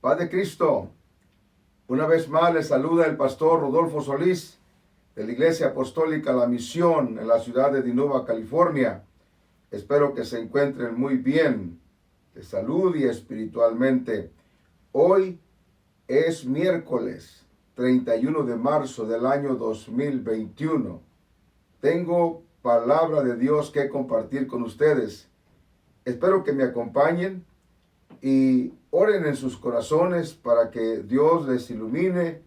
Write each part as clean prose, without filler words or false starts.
Paz de Cristo. Una vez más les saluda el pastor Rodolfo Solís de la Iglesia Apostólica La Misión en la ciudad de Dinuba, California. Espero que se encuentren muy bien de salud y espiritualmente. Hoy es miércoles 31 de marzo del año 2021. Tengo palabra de Dios que compartir con ustedes. Espero que me acompañen y oren en sus corazones para que Dios les ilumine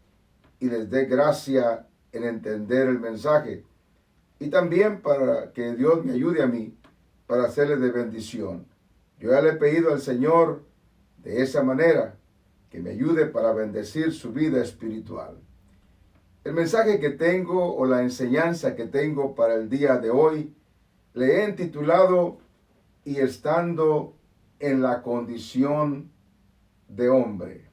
y les dé gracia en entender el mensaje. Y también para que Dios me ayude a mí para hacerle de bendición. Yo ya le he pedido al Señor de esa manera que me ayude para bendecir su vida espiritual. El mensaje que tengo o la enseñanza que tengo para el día de hoy le he titulado "Y estando en la condición de hombre".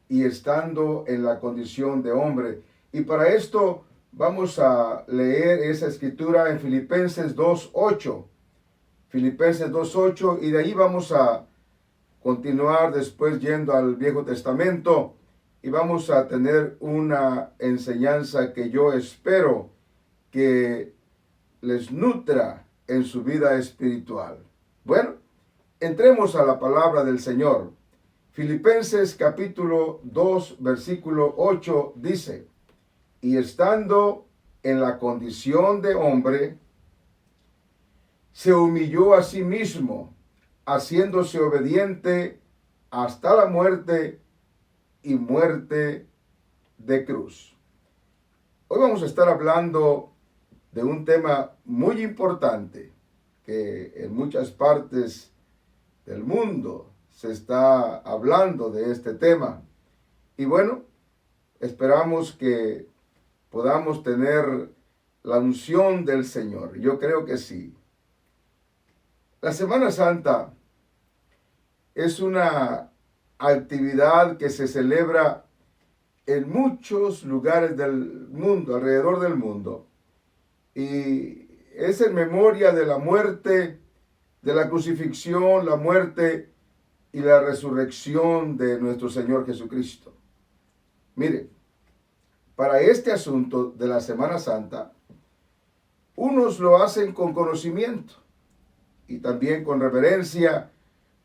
Y estando en la condición de hombre. Y para esto vamos a leer esa escritura en Filipenses 2:8. Filipenses 2:8, y de ahí vamos a continuar después yendo al Viejo Testamento y vamos a tener una enseñanza que yo espero que les nutra en su vida espiritual. Bueno, entremos a la palabra del Señor. Filipenses capítulo 2, versículo 8 dice: "Y estando en la condición de hombre, se humilló a sí mismo, haciéndose obediente hasta la muerte y muerte de cruz". Hoy vamos a estar hablando de un tema muy importante que en muchas partes del mundo se está hablando de este tema. Y bueno, esperamos que podamos tener la unción del Señor. Yo creo que sí. La Semana Santa es una actividad que se celebra en muchos lugares del mundo, alrededor del mundo. Y es en memoria de la muerte, de la crucifixión, la muerte y la resurrección de nuestro Señor Jesucristo. Mire, para este asunto de la Semana Santa, unos lo hacen con conocimiento y también con reverencia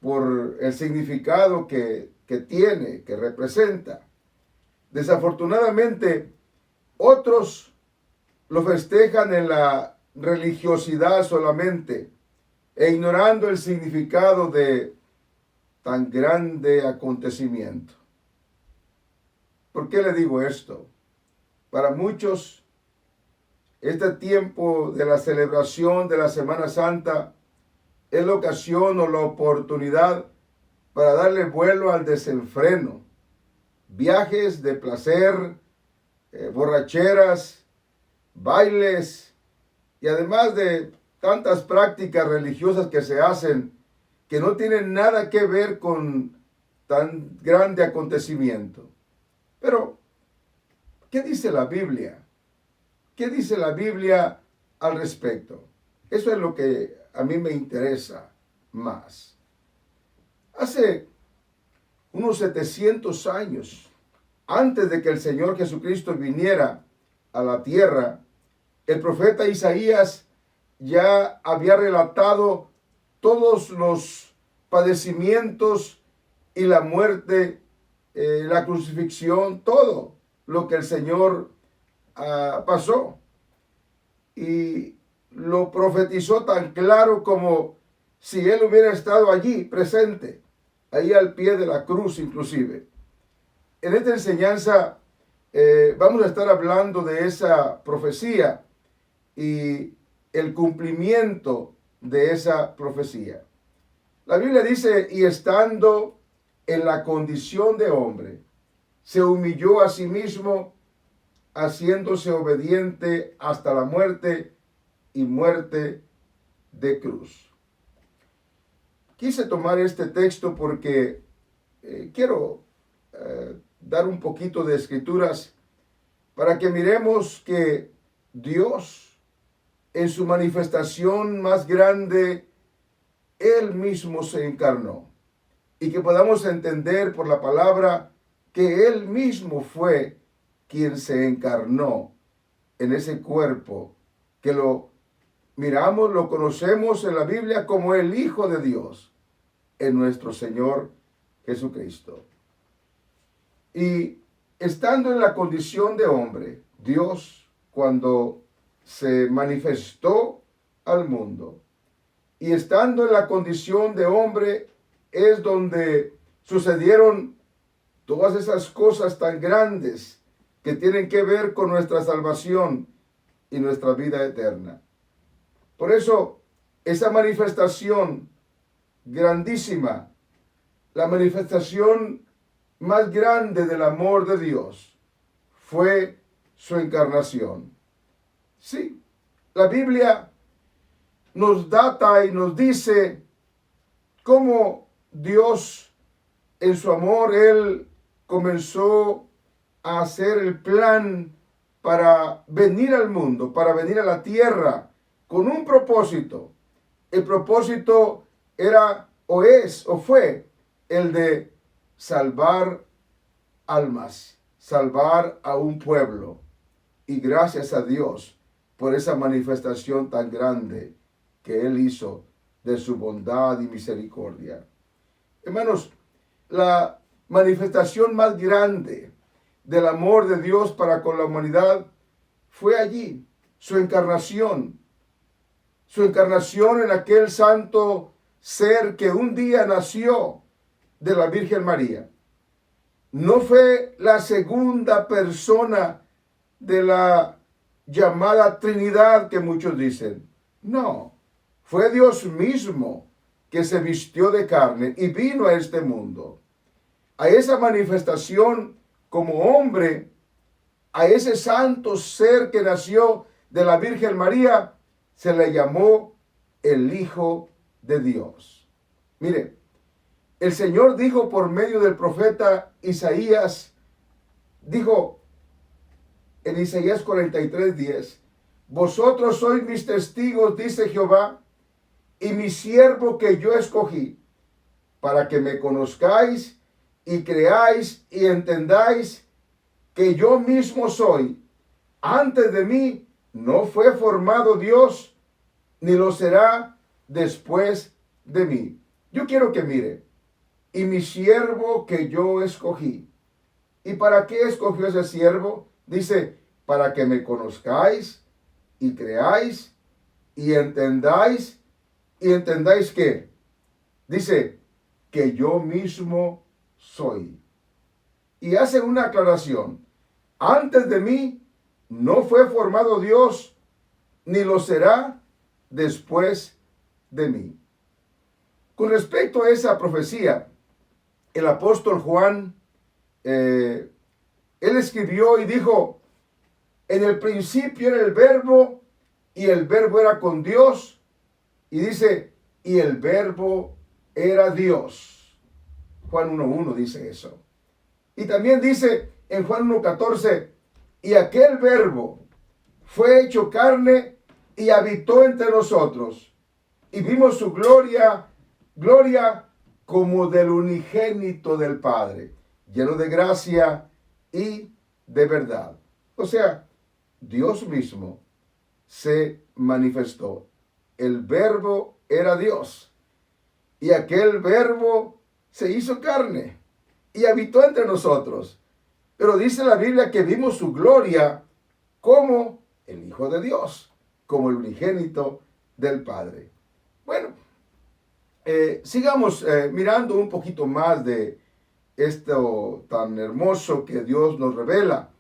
por el significado que tiene, que representa. Desafortunadamente, otros lo festejan en la religiosidad solamente e ignorando el significado de tan grande acontecimiento. ¿Por qué le digo esto? Para muchos, este tiempo de la celebración de la Semana Santa es la ocasión o la oportunidad para darle vuelo al desenfreno. Viajes de placer, borracheras, bailes y además de tantas prácticas religiosas que se hacen que no tienen nada que ver con tan grande acontecimiento. Pero, ¿qué dice la Biblia? ¿Qué dice la Biblia al respecto? Eso es lo que a mí me interesa más. Hace unos 700 años, antes de que el Señor Jesucristo viniera a la tierra, el profeta Isaías ya había relatado todos los padecimientos y la muerte, la crucifixión, todo lo que el Señor pasó. Y lo profetizó tan claro como si Él hubiera estado allí, presente, ahí al pie de la cruz inclusive. En esta enseñanza vamos a estar hablando de esa profecía y el cumplimiento de esa profecía. La Biblia dice: "Y estando en la condición de hombre, se humilló a sí mismo, haciéndose obediente hasta la muerte y muerte de cruz". Quise tomar este texto porque quiero dar un poquito de escrituras para que miremos que Dios, en su manifestación más grande, Él mismo se encarnó. y que podamos entender por la palabra que Él mismo fue quien se encarnó en ese cuerpo, que lo miramos, lo conocemos en la Biblia como el Hijo de Dios, en nuestro Señor Jesucristo. Y estando en la condición de hombre, Dios, cuando se manifestó al mundo, y estando en la condición de hombre, es donde sucedieron todas esas cosas tan grandes que tienen que ver con nuestra salvación y nuestra vida eterna. Por eso, esa manifestación grandísima, la manifestación más grande del amor de Dios, fue su encarnación. Sí, la Biblia nos data y nos dice cómo Dios, en su amor, Él comenzó a hacer el plan para venir al mundo, para venir a la tierra, con un propósito. El propósito era, o es, o fue, el de salvar almas, salvar a un pueblo. Y gracias a Dios por esa manifestación tan grande que Él hizo de su bondad y misericordia. Hermanos, la manifestación más grande del amor de Dios para con la humanidad fue allí, su encarnación en aquel santo ser que un día nació de la Virgen María. No fue la segunda persona de la llamada Trinidad que muchos dicen. No, fue Dios mismo que se vistió de carne y vino a este mundo. A esa manifestación como hombre, a ese santo ser que nació de la Virgen María, se le llamó el Hijo de Dios. Mire, el Señor dijo por medio del profeta Isaías, dijo en Isaías 43:10, vosotros sois mis testigos, dice Jehová, y mi siervo que yo escogí, para que me conozcáis y creáis y entendáis que yo mismo soy. Antes de mí no fue formado Dios, ni lo será después de mí. Yo quiero que mire, y mi siervo que yo escogí. ¿Y para qué escogió ese siervo? Dice, para que me conozcáis y creáis y entendáis. ¿Y entendáis qué? Dice, que yo mismo soy. Y hace una aclaración. Antes de mí no fue formado Dios, ni lo será después de mí. Con respecto a esa profecía, el apóstol Juan, él escribió y dijo, en el principio era el verbo, y el verbo era con Dios, y dice, y el verbo era Dios. Juan 1:1 dice eso. Y también dice en Juan 1:14, y aquel verbo fue hecho carne y habitó entre nosotros, y vimos su gloria como del unigénito del Padre, lleno de gracia y de verdad. O sea, Dios mismo se manifestó. El verbo era Dios, y aquel verbo se hizo carne y habitó entre nosotros. Pero dice la Biblia que vimos su gloria como el Hijo de Dios, como el unigénito del Padre. Bueno, sigamos mirando un poquito más de esto tan hermoso que Dios nos revela.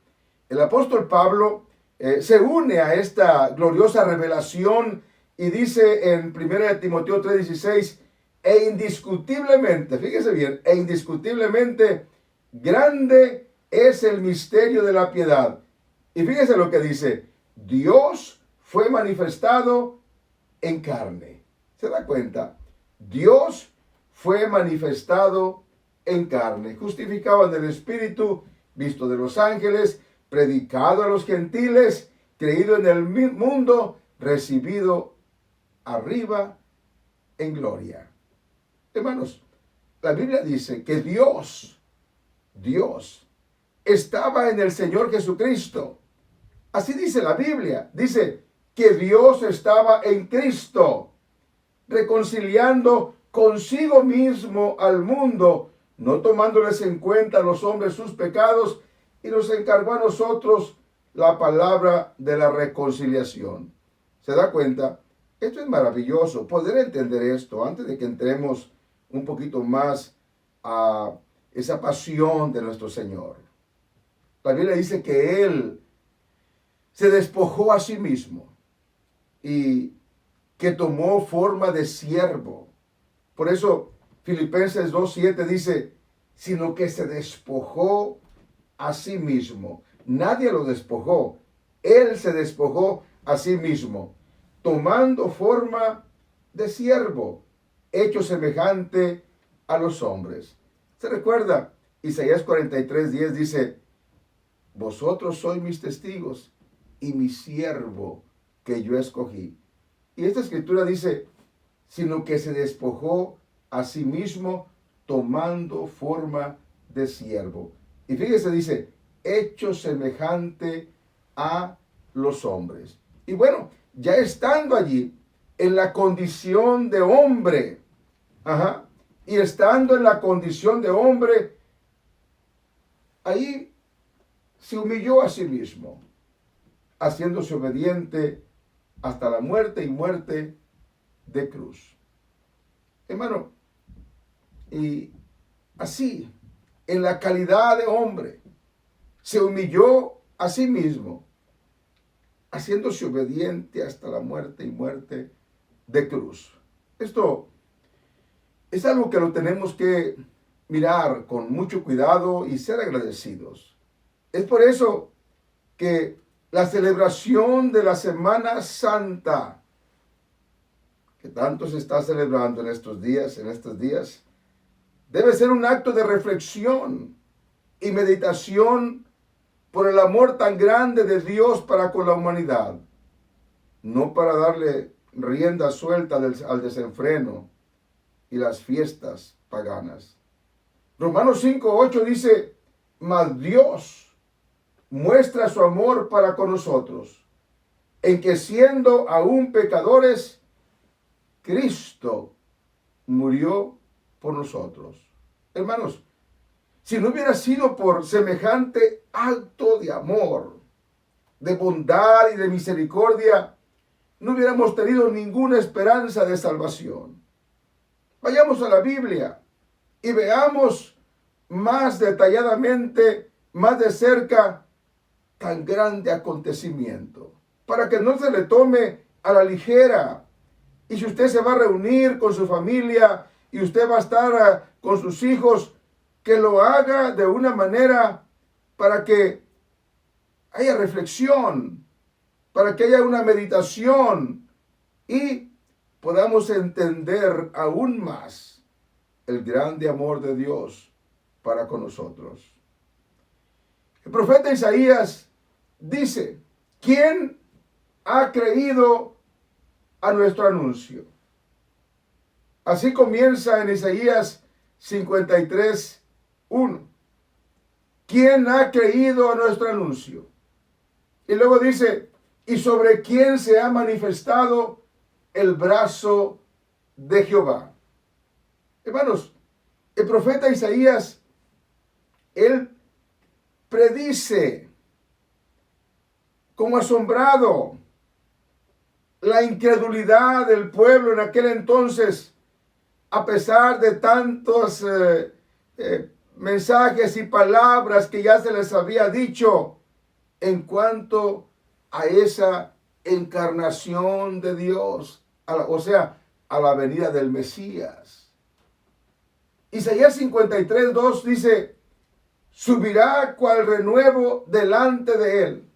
El apóstol Pablo se une a esta gloriosa revelación y dice en 1 Timoteo 3:16, e indiscutiblemente, fíjese bien, e indiscutiblemente grande es el misterio de la piedad. Y fíjese lo que dice, Dios fue manifestado en carne. ¿Se da cuenta? Dios fue manifestado en carne, justificado en el Espíritu, visto de los ángeles, predicado a los gentiles, creído en el mundo, recibido arriba en gloria. Hermanos, la Biblia dice que Dios estaba en el Señor Jesucristo. Así dice la Biblia. Dice que Dios estaba en Cristo, reconciliando consigo mismo al mundo, no tomándoles en cuenta a los hombres sus pecados, y nos encargó a nosotros la palabra de la reconciliación. ¿Se da cuenta? Esto es maravilloso, poder entender esto antes de que entremos un poquito más a esa pasión de nuestro Señor. La Biblia dice que Él se despojó a sí mismo y que tomó forma de siervo. Por eso Filipenses 2:7 dice, sino que se despojó a sí mismo. Nadie lo despojó. Él se despojó a sí mismo, tomando forma de siervo, hecho semejante a los hombres. ¿Se recuerda? Isaías 43:10 dice, vosotros sois mis testigos y mi siervo que yo escogí. Y esta escritura dice, sino que se despojó a sí mismo tomando forma de siervo. Y fíjese, dice, hecho semejante a los hombres. Y bueno, ya estando allí en la condición de hombre, y estando en la condición de hombre, ahí se humilló a sí mismo, haciéndose obediente hasta la muerte y muerte de cruz. Hermano, y así, en la calidad de hombre, se humilló a sí mismo, haciéndose obediente hasta la muerte y muerte de cruz. Esto es algo que lo tenemos que mirar con mucho cuidado y ser agradecidos. Es por eso que la celebración de la Semana Santa, que tanto se está celebrando en estos días, debe ser un acto de reflexión y meditación por el amor tan grande de Dios para con la humanidad, no para darle rienda suelta al desenfreno y las fiestas paganas. Romanos 5:8 dice, mas Dios muestra su amor para con nosotros, en que siendo aún pecadores, Cristo murió por nosotros. Hermanos, si no hubiera sido por semejante acto de amor, de bondad y de misericordia, no hubiéramos tenido ninguna esperanza de salvación. Vayamos a la Biblia y veamos más detalladamente, más de cerca, tan grande acontecimiento, para que no se le tome a la ligera. Y si usted se va a reunir con su familia y usted va a estar con sus hijos, que lo haga de una manera para que haya reflexión, para que haya una meditación y podamos entender aún más el grande amor de Dios para con nosotros. El profeta Isaías dice, ¿quién ha creído a nuestro anuncio? Así comienza en Isaías 53:1. ¿Quién ha creído a nuestro anuncio? Y luego dice, ¿y sobre quién se ha manifestado el brazo de Jehová? Hermanos, el profeta Isaías, él predice como asombrado la incredulidad del pueblo en aquel entonces, a pesar de tantos mensajes y palabras que ya se les había dicho en cuanto a esa encarnación de Dios, a la venida del Mesías. Isaías 53:2 dice, subirá cual renuevo delante de él.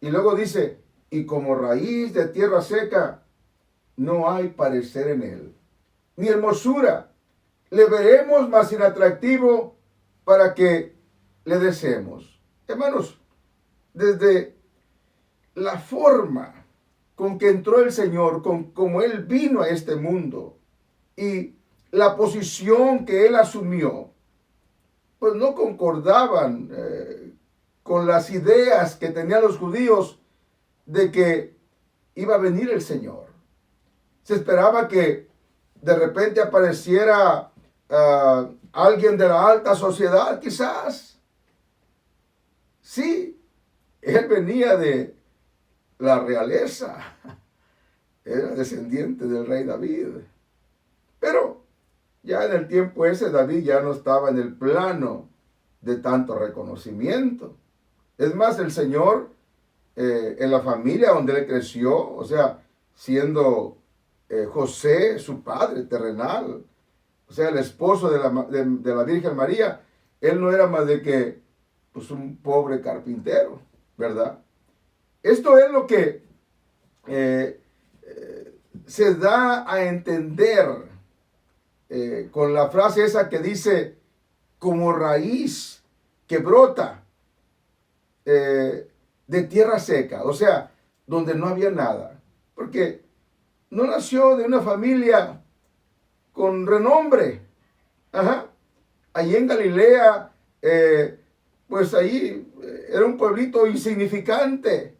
Y luego dice, y como raíz de tierra seca, no hay parecer en él, ni hermosura. Le veremos más inatractivo para que le deseemos. Hermanos, desde la forma con que entró el Señor, como Él vino a este mundo, y la posición que él asumió, pues no concordaban con las ideas que tenían los judíos de que iba a venir el Señor. Se esperaba que de repente apareciera alguien de la alta sociedad, quizás. Sí, él venía de la realeza, era descendiente del rey David. Pero ya en el tiempo ese David ya no estaba en el plano de tanto reconocimiento. Es más, el Señor, en la familia donde él creció, o sea, siendo José su padre terrenal, o sea, el esposo de la Virgen María, él no era más de que pues, un pobre carpintero, ¿verdad? Esto es lo que se da a entender con la frase esa que dice, como raíz que brota de tierra seca, o sea, donde no había nada, porque no nació de una familia con renombre. Ajá. Allí en Galilea, pues ahí era un pueblito insignificante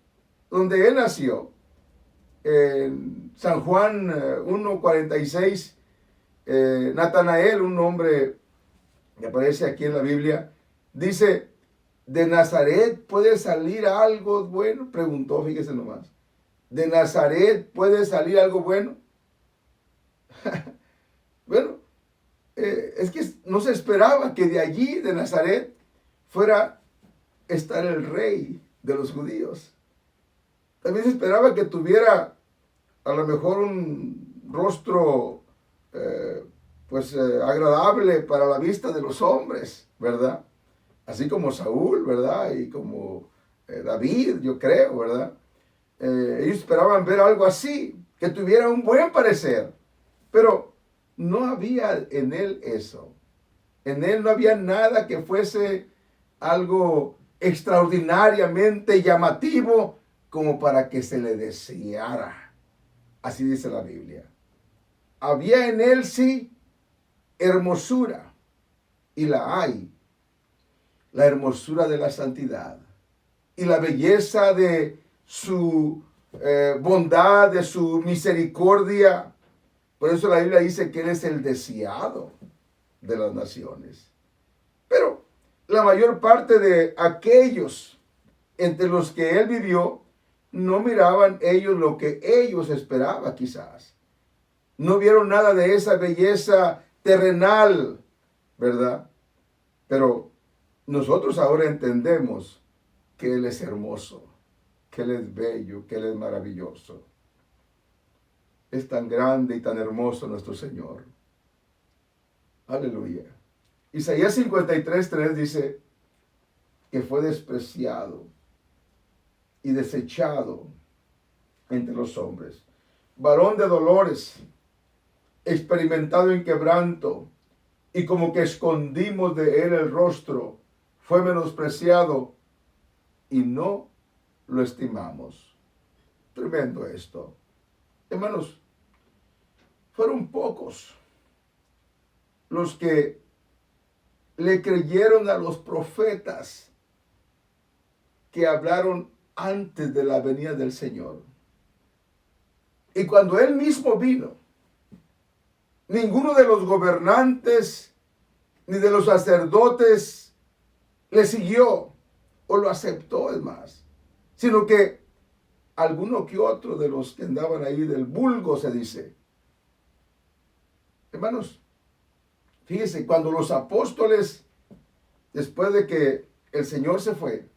donde él nació. En San Juan 1:46, Natanael, un nombre que aparece aquí en la Biblia, dice, ¿de Nazaret puede salir algo bueno? Preguntó, fíjese nomás. ¿De Nazaret puede salir algo bueno? Bueno, es que no se esperaba que de allí, de Nazaret, fuera a estar el rey de los judíos. También se esperaba que tuviera a lo mejor un rostro agradable para la vista de los hombres, ¿verdad? Así como Saúl, ¿verdad? Y como David, yo creo, ¿verdad? Ellos esperaban ver algo así, que tuviera un buen parecer, pero no había en él eso. En él no había nada que fuese algo extraordinariamente llamativo como para que se le deseara. Así dice la Biblia. Había en él sí hermosura, y la hay, la hermosura de la santidad y la belleza de su bondad, de su misericordia. Por eso la Biblia dice que él es el deseado de las naciones. Pero la mayor parte de aquellos entre los que él vivió no miraban ellos lo que ellos esperaban quizás. No vieron nada de esa belleza terrenal, ¿verdad? Pero nosotros ahora entendemos que él es hermoso, que él es bello, que él es maravilloso. Es tan grande y tan hermoso nuestro Señor. Aleluya. Isaías 53:3 dice que fue despreciado y desechado entre los hombres. Varón de dolores, experimentado en quebranto, y como que escondimos de él el rostro, fue menospreciado y no lo estimamos. Tremendo esto. Hermanos, fueron pocos los que le creyeron a los profetas que hablaron antes de la venida del Señor. Y cuando él mismo vino, ninguno de los gobernantes ni de los sacerdotes le siguió o lo aceptó, es más, sino que alguno que otro de los que andaban ahí del vulgo, se dice. Hermanos, fíjense, cuando los apóstoles, después de que el Señor se fue,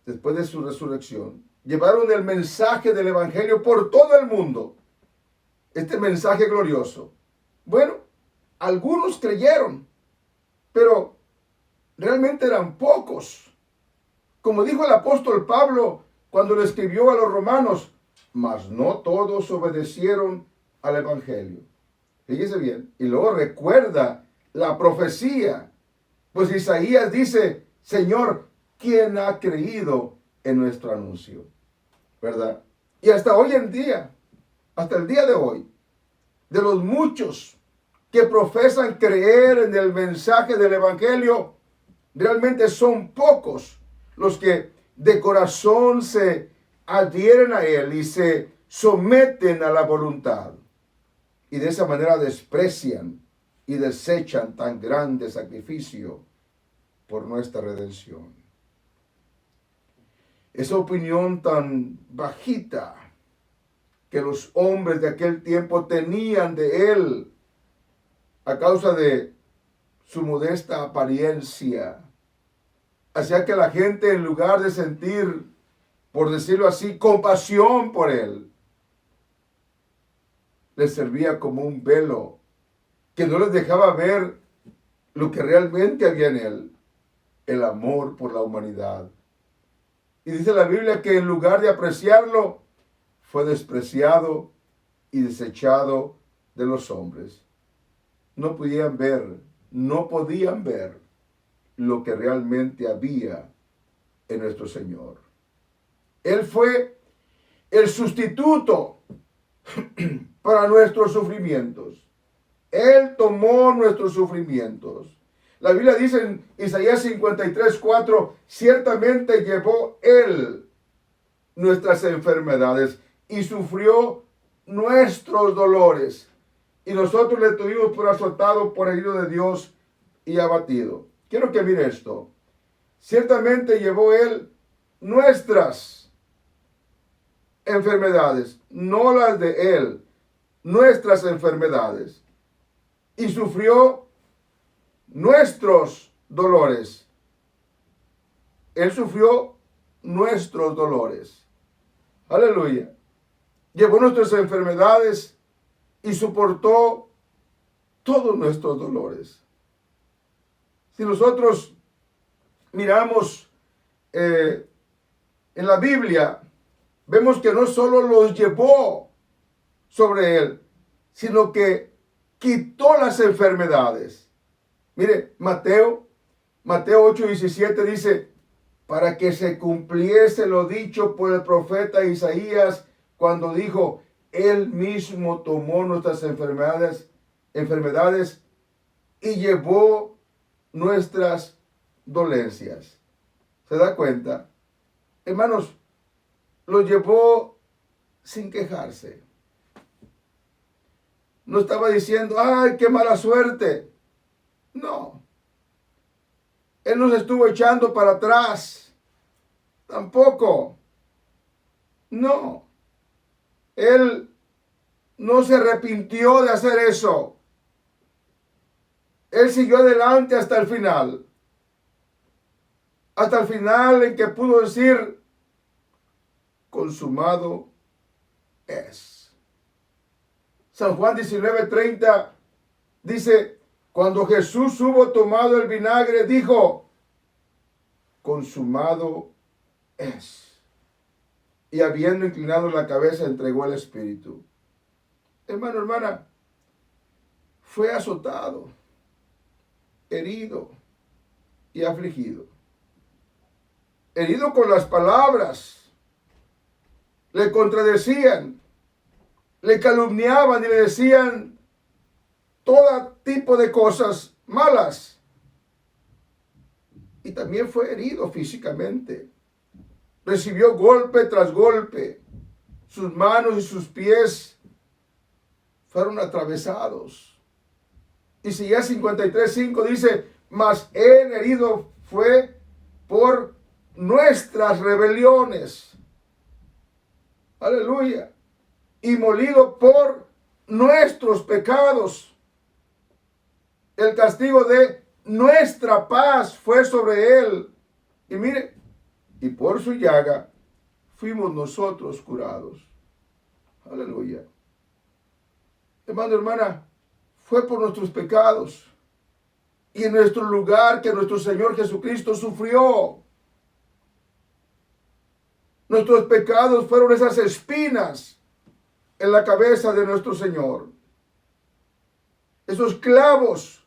después de su resurrección, llevaron el mensaje del Evangelio por todo el mundo, este mensaje glorioso. Bueno, algunos creyeron, pero realmente eran pocos. Como dijo el apóstol Pablo cuando le escribió a los romanos, mas no todos obedecieron al Evangelio. Fíjese bien, y luego recuerda la profecía, pues Isaías dice, Señor, ¿quién ha creído en nuestro anuncio? ¿Verdad? Y hasta hoy en día, hasta el día de hoy, de los muchos que profesan creer en el mensaje del Evangelio, realmente son pocos los que de corazón se adhieren a él y se someten a la voluntad. Y de esa manera desprecian y desechan tan grande sacrificio por nuestra redención. Esa opinión tan bajita que los hombres de aquel tiempo tenían de él a causa de su modesta apariencia, hacía que la gente, en lugar de sentir, por decirlo así, compasión por él, les servía como un velo que no les dejaba ver lo que realmente había en él, el amor por la humanidad. Y dice la Biblia que en lugar de apreciarlo, fue despreciado y desechado de los hombres. No podían ver lo que realmente había en nuestro Señor. Él fue el sustituto para nuestros sufrimientos. Él tomó nuestros sufrimientos. La Biblia dice en Isaías 53:4, ciertamente llevó Él nuestras enfermedades y sufrió nuestros dolores. Y nosotros le tuvimos por azotado, por herido de Dios y abatido. Quiero que mire esto. Ciertamente llevó Él nuestras enfermedades, no las de Él, nuestras enfermedades. Y sufrió nuestros dolores. Él sufrió nuestros dolores. Aleluya. Llevó nuestras enfermedades y soportó todos nuestros dolores. Si nosotros miramos en la Biblia, vemos que no solo los llevó sobre él, sino que quitó las enfermedades. Mire, Mateo 8:17 dice, para que se cumpliese lo dicho por el profeta Isaías cuando dijo, él mismo tomó nuestras enfermedades y llevó nuestras dolencias. ¿Se da cuenta? Hermanos, lo llevó sin quejarse. No estaba diciendo, ay, qué mala suerte. No. Él nos estuvo echando para atrás. Tampoco. No. Él no se arrepintió de hacer eso. Él siguió adelante hasta el final. Hasta el final en que pudo decir, consumado es. San Juan 19:30 dice, cuando Jesús hubo tomado el vinagre, dijo, consumado es. Y habiendo inclinado la cabeza, entregó el Espíritu. Hermano, hermana, fue azotado, herido y afligido. Herido con las palabras. Le contradecían, le calumniaban y le decían todo tipo de cosas malas. Y también fue herido físicamente. Recibió golpe tras golpe. Sus manos y sus pies fueron atravesados. Isaías 53:5 dice, mas él herido fue por nuestras rebeliones. Aleluya. Y molido por nuestros pecados. El castigo de nuestra paz fue sobre él. Y mire, y por su llaga fuimos nosotros curados. Aleluya. Hermano, hermana, fue por nuestros pecados. Y en nuestro lugar que nuestro Señor Jesucristo sufrió. Nuestros pecados fueron esas espinas en la cabeza de nuestro Señor. Esos clavos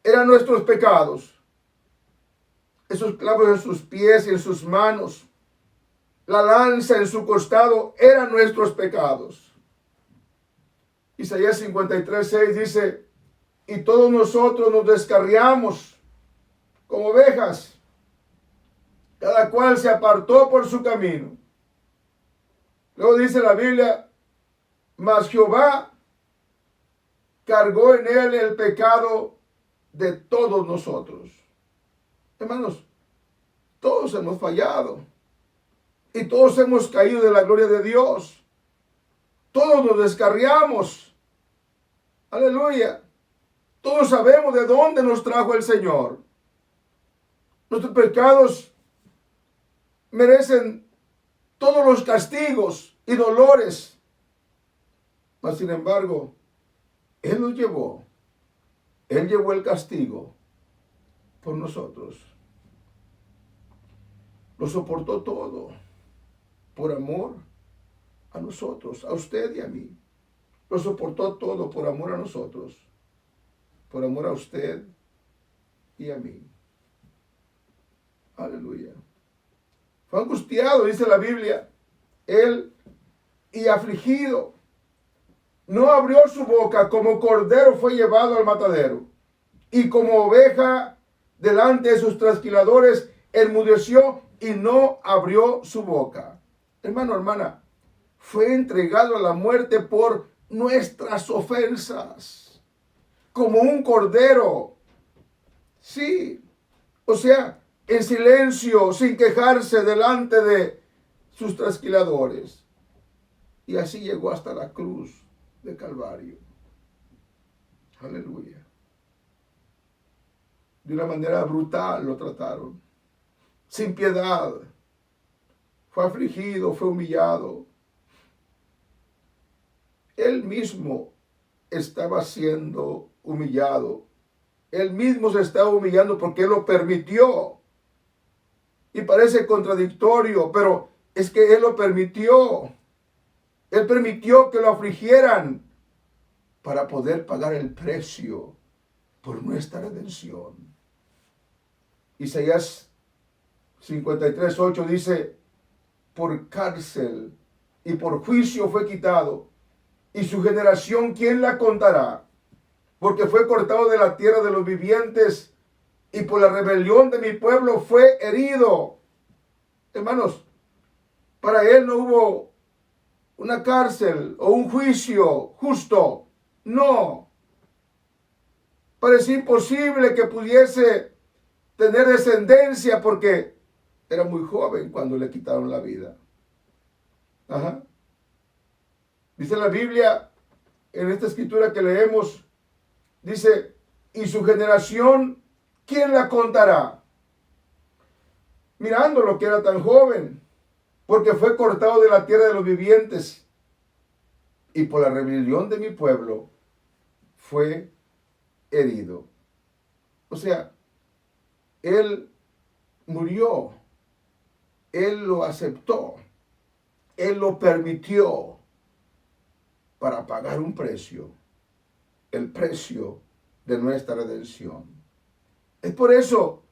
eran nuestros pecados. Esos clavos en sus pies y en sus manos. La lanza en su costado eran nuestros pecados. Isaías 53:6 dice, y todos nosotros nos descarriamos como ovejas. Cada cual se apartó por su camino. Luego dice la Biblia, mas Jehová cargó en él el pecado de todos nosotros. Hermanos, todos hemos fallado y todos hemos caído de la gloria de Dios. Todos nos descarriamos. Aleluya. Todos sabemos de dónde nos trajo el Señor. Nuestros pecados merecen todos los castigos y dolores. Mas sin embargo, Él los llevó. Él llevó el castigo por nosotros. Lo soportó todo por amor a nosotros, a usted y a mí. Lo soportó todo por amor a nosotros, por amor a usted y a mí. Aleluya. Fue angustiado, dice la Biblia, él y afligido. No abrió su boca, como cordero fue llevado al matadero, y como oveja delante de sus trasquiladores, enmudeció y no abrió su boca. Hermano, hermana, fue entregado a la muerte por nuestras ofensas, como un cordero. Sí, o sea, en silencio, sin quejarse delante de sus trasquiladores. Y así llegó hasta la cruz de Calvario. Aleluya. De una manera brutal lo trataron, sin piedad. Fue afligido, fue humillado. Él mismo estaba siendo humillado. Él mismo se estaba humillando porque Él lo permitió. Y parece contradictorio, pero es que Él lo permitió. Él permitió que lo afligieran para poder pagar el precio por nuestra redención. Isaías 53:8 dice, por cárcel y por juicio fue quitado, y su generación, ¿quién la contará? Porque fue cortado de la tierra de los vivientes, y por la rebelión de mi pueblo fue herido. Hermanos, para Él no hubo una cárcel o un juicio justo. No. Parecía imposible que pudiese tener descendencia porque era muy joven cuando le quitaron la vida. Ajá. Dice la Biblia, en esta escritura que leemos, dice, y su generación, ¿quién la contará? Mirando lo que era tan joven, porque fue cortado de la tierra de los vivientes, y por la rebelión de mi pueblo fue herido. O sea, Él murió, Él lo aceptó, Él lo permitió para pagar un precio, el precio de nuestra redención. Es por eso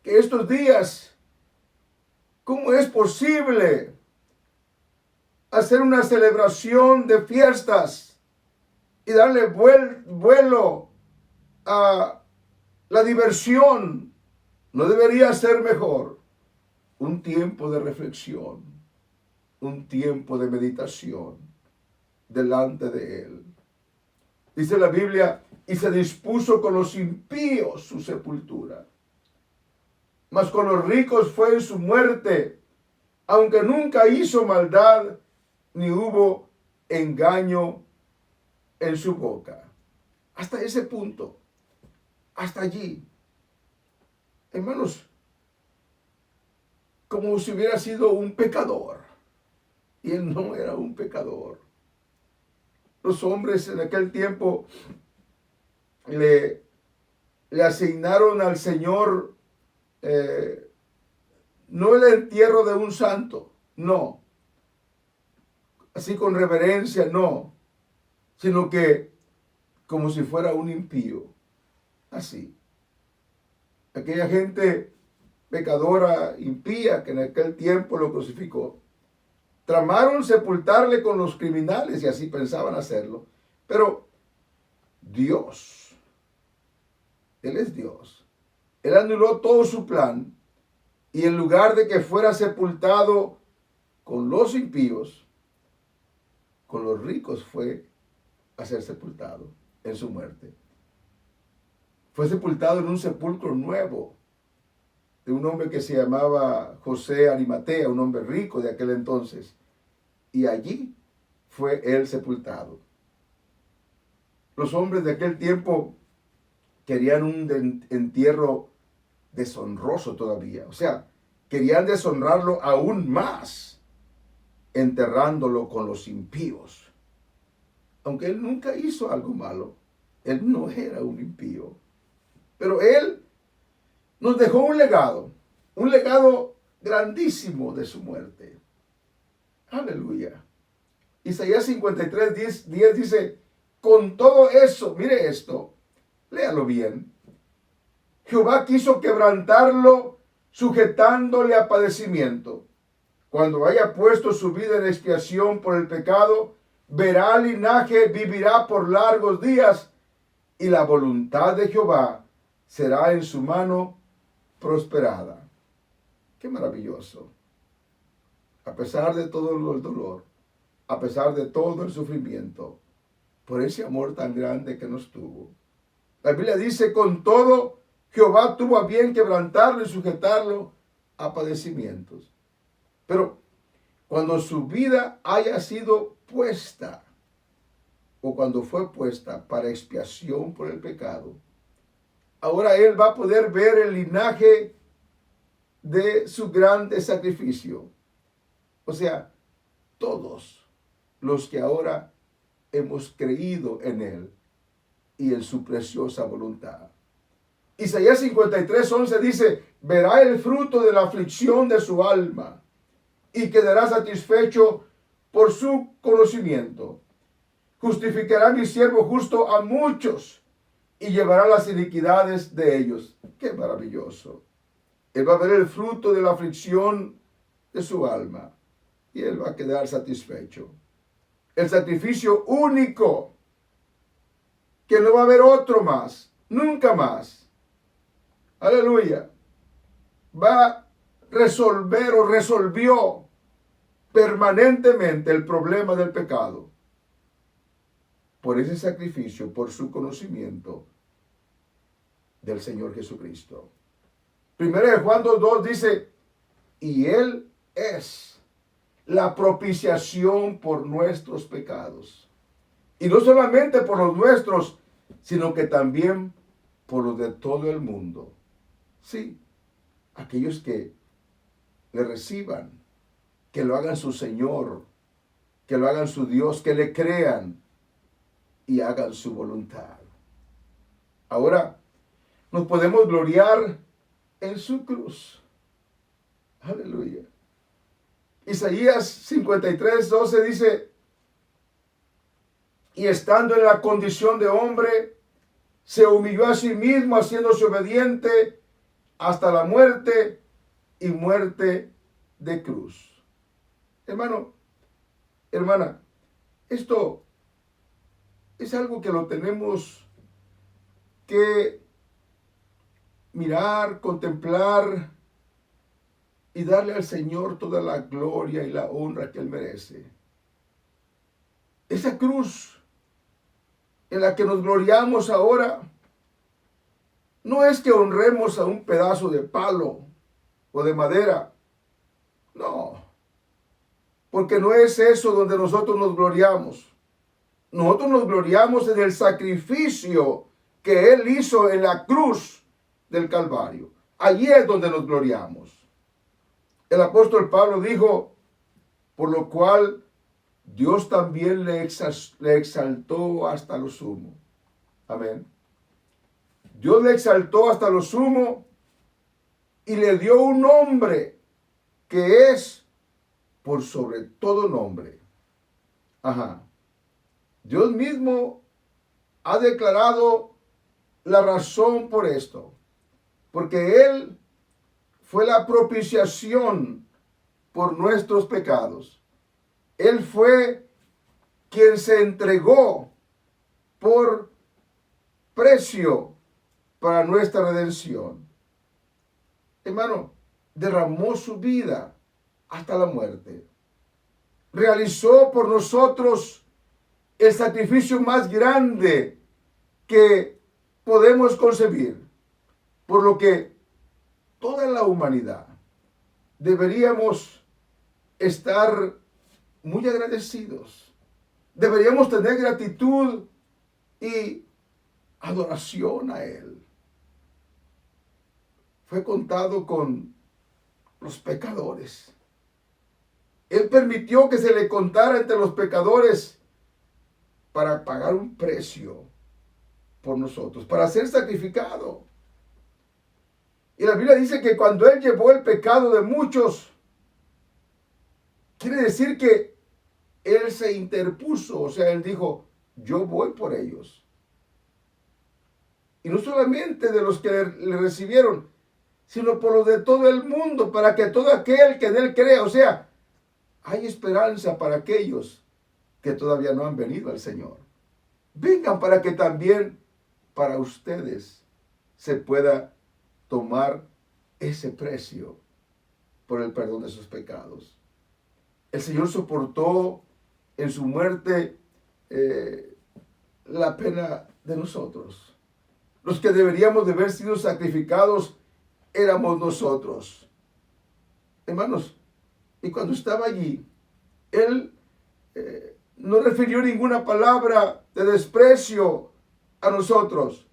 que estos días, ¿cómo es posible hacer una celebración de fiestas y darle vuelo a la diversión? ¿No debería ser mejor un tiempo de reflexión, un tiempo de meditación delante de Él? Dice la Biblia, y se dispuso con los impíos su sepultura, mas con los ricos fue en su muerte, aunque nunca hizo maldad, ni hubo engaño en su boca. Hasta ese punto, hasta allí. Hermanos, como si hubiera sido un pecador. Y Él no era un pecador. Los hombres en aquel tiempo le asignaron al Señor no el entierro de un santo, no. Así con reverencia, no. Sino que como si fuera un impío. Así. Aquella gente pecadora, impía, que en aquel tiempo lo crucificó, tramaron sepultarle con los criminales y así pensaban hacerlo. Pero Dios Él es Dios. Él anuló todo su plan y en lugar de que fuera sepultado con los impíos, con los ricos fue a ser sepultado en su muerte. Fue sepultado en un sepulcro nuevo de un hombre que se llamaba José Arimatea, un hombre rico de aquel entonces. Y allí fue él sepultado. Los hombres de aquel tiempo querían un entierro deshonroso todavía. O sea, querían deshonrarlo aún más, enterrándolo con los impíos. Aunque él nunca hizo algo malo, él no era un impío. Pero él nos dejó un legado grandísimo de su muerte. Aleluya. Isaías 53, 10 dice, con todo eso, mire esto, léalo bien. Jehová quiso quebrantarlo, sujetándole a padecimiento. Cuando haya puesto su vida en expiación por el pecado, verá al linaje, vivirá por largos días, y la voluntad de Jehová será en su mano prosperada. Qué maravilloso. A pesar de todo el dolor, a pesar de todo el sufrimiento, por ese amor tan grande que nos tuvo. La Biblia dice, con todo, Jehová tuvo a bien quebrantarlo y sujetarlo a padecimientos. Pero cuando su vida haya sido puesta, o cuando fue puesta para expiación por el pecado, ahora él va a poder ver el linaje de su grande sacrificio. O sea, todos los que ahora hemos creído en él y en su preciosa voluntad. Isaías 53:11 dice, verá el fruto de la aflicción de su alma y quedará satisfecho por su conocimiento. Justificará mi siervo justo a muchos y llevará las iniquidades de ellos. ¡Qué maravilloso! Él va a ver el fruto de la aflicción de su alma y él va a quedar satisfecho. El sacrificio único, que no va a haber otro más, nunca más. Aleluya. Va a resolver o resolvió permanentemente el problema del pecado. Por ese sacrificio, por su conocimiento del Señor Jesucristo. Primero de Juan 2:2 dice, y Él es la propiciación por nuestros pecados. Y no solamente por los nuestros, sino que también por los de todo el mundo. Sí, aquellos que le reciban, que lo hagan su Señor, que lo hagan su Dios, que le crean y hagan su voluntad. Ahora nos podemos gloriar en su cruz. Aleluya. Isaías 53:12 dice, y estando en la condición de hombre, se humilló a sí mismo, haciéndose obediente hasta la muerte y muerte de cruz. Hermano, hermana, esto es algo que lo tenemos que mirar, contemplar y darle al Señor toda la gloria y la honra que Él merece. Esa cruz en la que nos gloriamos ahora, no es que honremos a un pedazo de palo o de madera. No, porque no es eso donde nosotros nos gloriamos. Nosotros nos gloriamos en el sacrificio que Él hizo en la cruz del Calvario. Allí es donde nos gloriamos. El apóstol Pablo dijo, por lo cual Dios también le exaltó hasta lo sumo. Amén. Dios le exaltó hasta lo sumo y le dio un nombre que es por sobre todo nombre. Ajá. Dios mismo ha declarado la razón por esto. Porque Él fue la propiciación por nuestros pecados. Él fue quien se entregó por precio para nuestra redención. Hermano, derramó su vida hasta la muerte. Realizó por nosotros el sacrificio más grande que podemos concebir, por lo que toda la humanidad deberíamos estar muy agradecidos. Deberíamos tener gratitud y adoración a Él. Fue contado con los pecadores. Él permitió que se le contara entre los pecadores para pagar un precio por nosotros, para ser sacrificado. Y la Biblia dice que cuando Él llevó el pecado de muchos, quiere decir que Él se interpuso, o sea, Él dijo, yo voy por ellos. Y no solamente de los que le recibieron, sino por los de todo el mundo, para que todo aquel que en Él crea, o sea, hay esperanza para aquellos que todavía no han venido al Señor. Vengan para que también para ustedes se pueda tomar ese precio por el perdón de sus pecados. El Señor soportó en su muerte la pena de nosotros. Los que deberíamos de haber sido sacrificados éramos nosotros. Hermanos, y cuando estaba allí, Él no refirió ninguna palabra de desprecio a nosotros,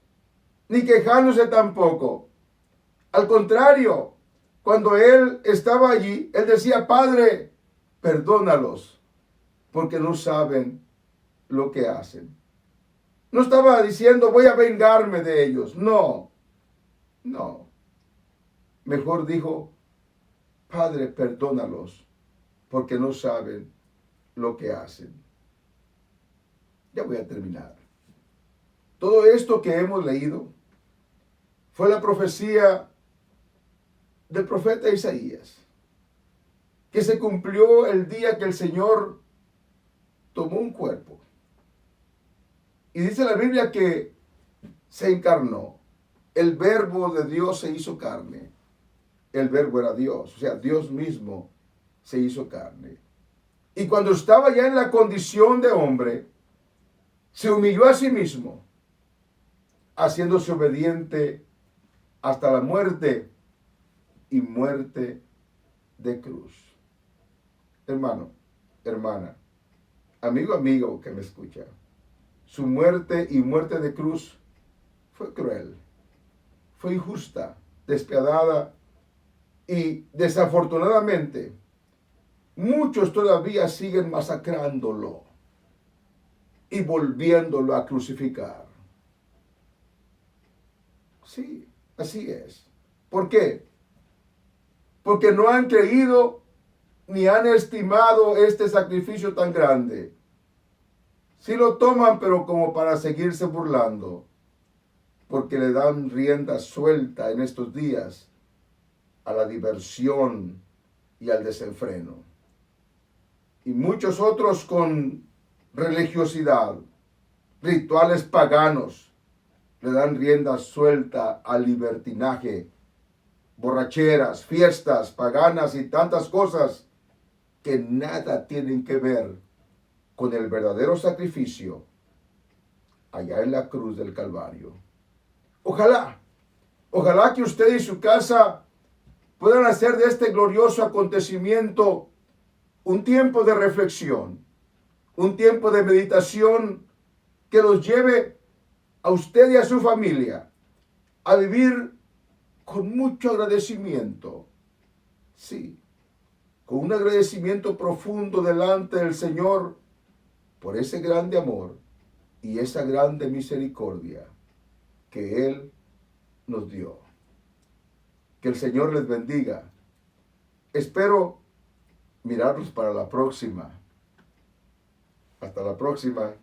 ni quejándose tampoco. Al contrario, cuando Él estaba allí, Él decía, Padre, perdónalos, porque no saben lo que hacen. No estaba diciendo, voy a vengarme de ellos. No, no. Mejor dijo, Padre, perdónalos, porque no saben lo que hacen. Ya voy a terminar. Todo esto que hemos leído fue la profecía del profeta Isaías, que se cumplió el día que el Señor tomó un cuerpo. Y dice la Biblia que se encarnó. El verbo de Dios se hizo carne. El verbo era Dios, o sea, Dios mismo se hizo carne. Y cuando estaba ya en la condición de hombre, se humilló a sí mismo, haciéndose obediente hasta la muerte y muerte de cruz. Hermano, hermana, amigo que me escucha, su muerte y muerte de cruz fue cruel, fue injusta, despiadada y desafortunadamente muchos todavía siguen masacrándolo y volviéndolo a crucificar. Sí, así es. ¿Por qué? Porque no han creído ni han estimado este sacrificio tan grande. Sí lo toman, pero como para seguirse burlando, porque le dan rienda suelta en estos días a la diversión y al desenfreno. Y muchos otros con religiosidad, rituales paganos, le dan rienda suelta al libertinaje, borracheras, fiestas paganas y tantas cosas que nada tienen que ver con el verdadero sacrificio allá en la cruz del Calvario. Ojalá que usted y su casa puedan hacer de este glorioso acontecimiento un tiempo de reflexión, un tiempo de meditación que los lleve a usted y a su familia a vivir con mucho agradecimiento. Sí, con un agradecimiento profundo delante del Señor por ese grande amor y esa grande misericordia que Él nos dio. Que el Señor les bendiga. Espero mirarlos para la próxima. Hasta la próxima.